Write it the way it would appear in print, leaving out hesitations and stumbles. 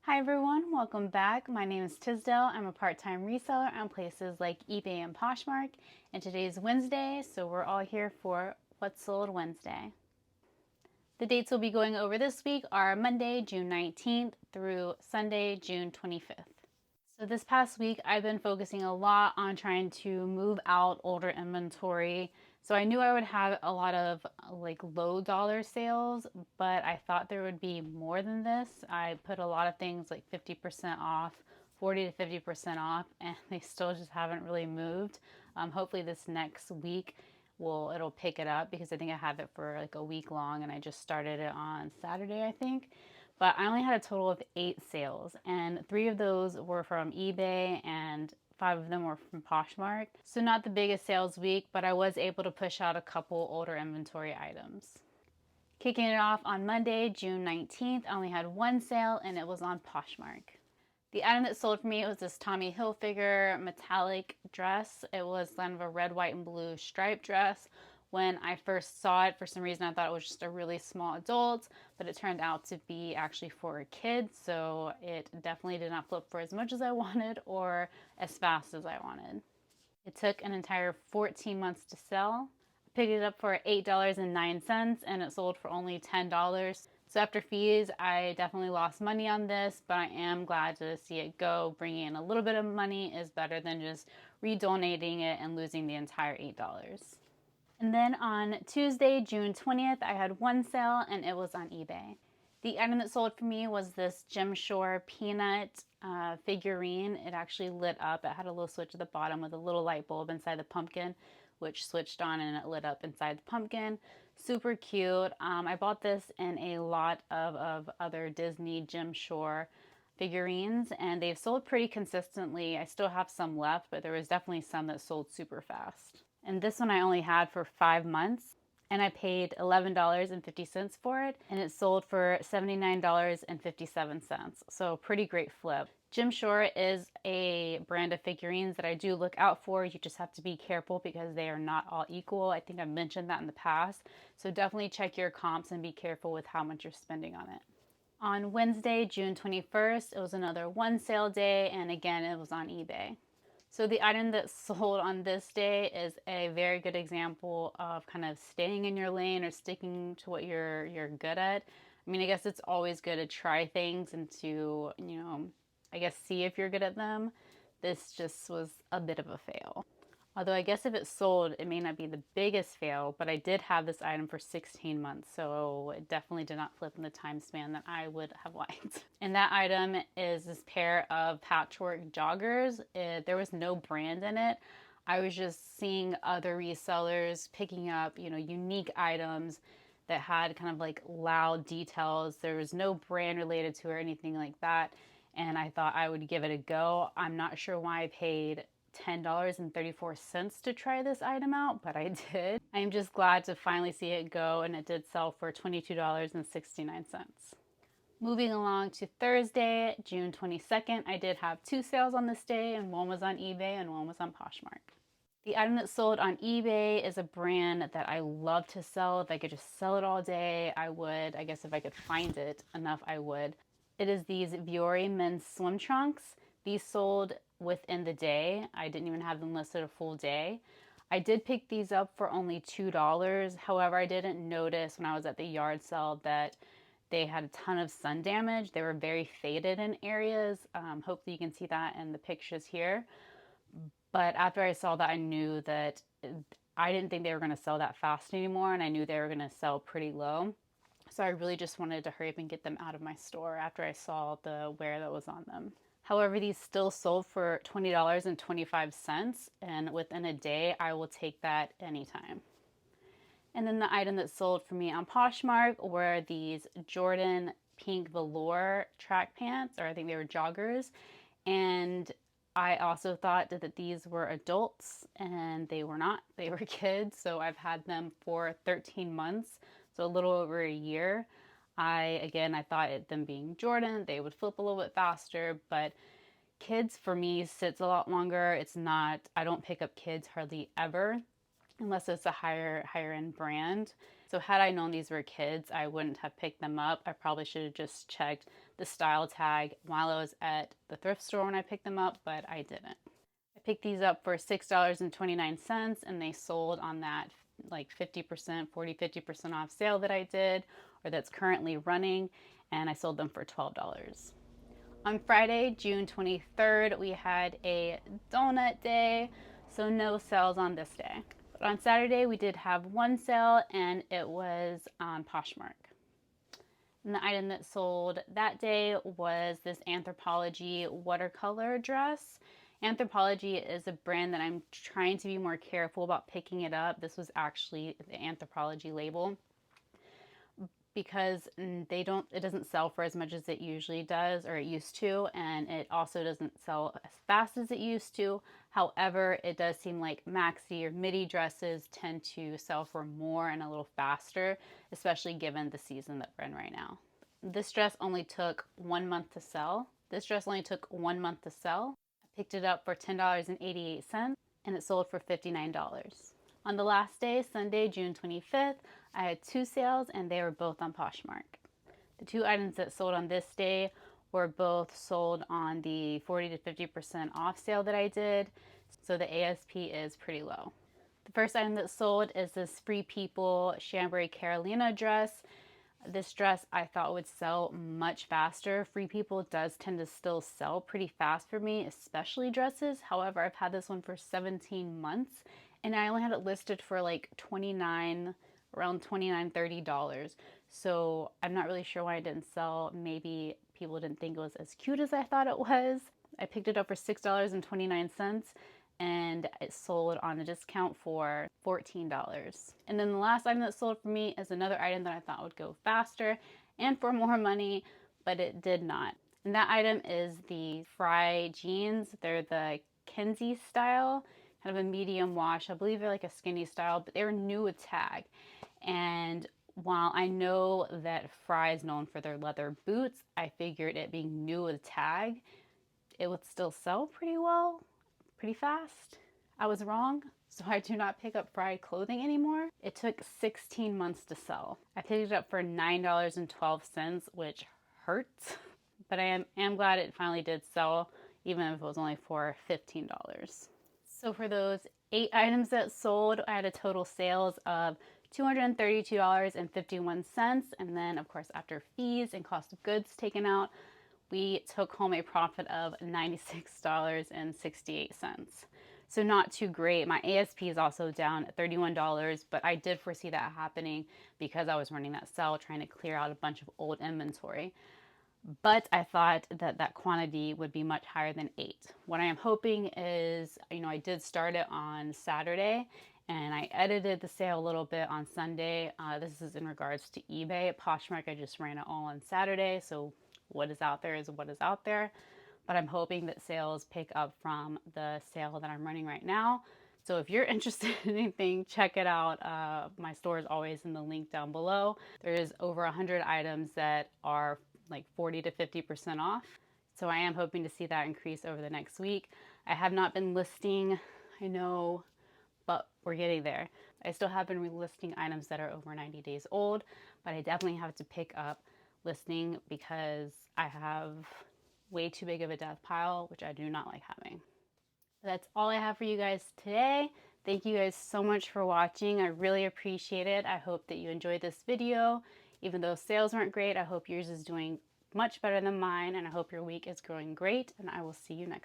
Hi everyone, welcome back. My name is Tisdale. I'm a part-time reseller on places like eBay and Poshmark, and today's Wednesday, so we're all here for What's Sold Wednesday. The dates we'll be going over this week are Monday, June 19th through Sunday, June 25th. So this past week, I've been focusing a lot on trying to move out older inventory. So I knew I would have a lot of like low dollar sales, but I thought there would be more than this. I put a lot of things like 50% off, 40 to 50% off, and they still just haven't really moved. Hopefully this next week it'll pick it up because I think I have it for like a week long and I just started it on Saturday, I think. But I only had a total of 8 sales, and 3 of those were from eBay and 5 of them were from Poshmark. So not the biggest sales week, but I was able to push out a couple older inventory items. Kicking it off on Monday, June 19th, I only had 1 sale and it was on Poshmark. The item that sold for me was this Tommy Hilfiger metallic dress. It was kind of a red, white, and blue striped dress. When I first saw it, for some reason I thought it was just a really small adult, but it turned out to be actually for a kid, so it definitely did not flip for as much as I wanted or as fast as I wanted. It took an entire 14 months to sell. I picked it up for $8.09 and it sold for only $10. So after fees, I definitely lost money on this, but I am glad to see it go. Bringing in a little bit of money is better than just redonating it and losing the entire $8. And then on Tuesday, June 20th, I had 1 sale and it was on eBay. The item that sold for me was this Jim Shore peanut figurine. It actually lit up. It had a little switch at the bottom with a little light bulb inside the pumpkin, which switched on and it lit up inside the pumpkin. Super cute. I bought this in a lot of other Disney Jim Shore figurines and they've sold pretty consistently. I still have some left, but there was definitely some that sold super fast. And this one I only had for 5 months and I paid $11.50 for it and it sold for $79.57. So pretty great flip. Jim Shore is a brand of figurines that I do look out for. You just have to be careful because they are not all equal. I think I've mentioned that in the past. So definitely check your comps and be careful with how much you're spending on it. On Wednesday, June 21st, it was another 1 sale day and again it was on eBay. So the item that sold on this day is a very good example of kind of staying in your lane or sticking to what you're good at. I mean, I guess it's always good to try things and to, I guess see if you're good at them. This just was a bit of a fail. Although I guess if it sold, it may not be the biggest fail, but I did have this item for 16 months, so it definitely did not flip in the time span that I would have liked. And that item is this pair of patchwork joggers. There was no brand in it. I was just seeing other resellers picking up, unique items that had kind of like loud details. There was no brand related to it or anything like that. And I thought I would give it a go. I'm not sure why I paid $10.34 to try this item out, but I did. I'm just glad to finally see it go, and it did sell for $22.69. Moving along to Thursday, June 22nd, I did have 2 sales on this day, and one was on eBay and one was on Poshmark. The item that sold on eBay is a brand that I love to sell. If I could just sell it all day, I would. I guess if I could find it enough, I would. It is these Viore men's swim trunks. These sold within the day. I didn't even have them listed a full day. I did pick these up for only $2. However, I didn't notice when I was at the yard sale that they had a ton of sun damage. They were very faded in areas. Hopefully you can see that in the pictures here. But after I saw that, I knew that I didn't think they were going to sell that fast anymore, and I knew they were going to sell pretty low. So I really just wanted to hurry up and get them out of my store after I saw the wear that was on them. However, these still sold for $20.25, and within a day, I will take that anytime. And then the item that sold for me on Poshmark were these Jordan pink velour track pants, or I think they were joggers. And I also thought that these were adults, and they were not. They were kids, so I've had them for 13 months, so a little over a year. I thought them being Jordan, they would flip a little bit faster, but kids for me sits a lot longer. It's not, I don't pick up kids hardly ever unless it's a higher end brand. So had I known these were kids, I wouldn't have picked them up. I probably should have just checked the style tag while I was at the thrift store when I picked them up, but I didn't. I picked these up for $6.29 and they sold on that like 50%, 50% off sale that I did, or that's currently running, and I sold them for $12. On Friday, June 23rd, we had a donut day, so no sales on this day. But on Saturday, we did have one sale, and it was on Poshmark. And the item that sold that day was this Anthropologie watercolor dress. Anthropologie is a brand that I'm trying to be more careful about picking it up. This was actually the Anthropologie label, because it doesn't sell for as much as it usually does, or it used to, and it also doesn't sell as fast as it used to. However, it does seem like maxi or midi dresses tend to sell for more and a little faster, especially given the season that we're in right now. This dress only took 1 month to sell. I picked it up for $10.88 and it sold for $59. On the last day, Sunday, June 25th, I had two sales and they were both on Poshmark. The two items that sold on this day were both sold on the 40 to 50% off sale that I did, so the ASP is pretty low. The first item that sold is this Free People Chambray Carolina dress. This dress I thought would sell much faster. Free People does tend to still sell pretty fast for me, especially dresses. However, I've had this one for 17 months and I only had it listed for like around $29, $30. So I'm not really sure why it didn't sell. Maybe people didn't think it was as cute as I thought it was. I picked it up for $6.29 and it sold on a discount for $14. And then the last item that sold for me is another item that I thought would go faster and for more money, but it did not. And that item is the Fry jeans. They're the Kenzie style, kind of a medium wash. I believe they're like a skinny style, but they were new with tag. And while I know that Fry is known for their leather boots, I figured it being new with tag, it would still sell pretty well, pretty fast. I was wrong, so I do not pick up Fry clothing anymore. It took 16 months to sell. I picked it up for $9.12, which hurts, but I am glad it finally did sell, even if it was only for $15. So for those 8 items that sold, I had a total sales of $232.51, and then of course after fees and cost of goods taken out, we took home a profit of $96.68. So not too great. My ASP is also down at $31, but I did foresee that happening because I was running that sale trying to clear out a bunch of old inventory. But I thought that that quantity would be much higher than 8. What I am hoping is, I did start it on Saturday and I edited the sale a little bit on Sunday. This is in regards to eBay. At Poshmark, I just ran it all on Saturday, so what is out there is what is out there. But I'm hoping that sales pick up from the sale that I'm running right now. So if you're interested in anything, check it out. My store is always in the link down below. There's over 100 items that are like 40 to 50% off. So I am hoping to see that increase over the next week. I have not been listing, I know, but we're getting there. I still have been relisting items that are over 90 days old, but I definitely have to pick up listing because I have way too big of a death pile, which I do not like having. That's all I have for you guys today. Thank you guys so much for watching. I really appreciate it. I hope that you enjoyed this video. Even though sales weren't great, I hope yours is doing much better than mine, and I hope your week is going great, and I will see you next time.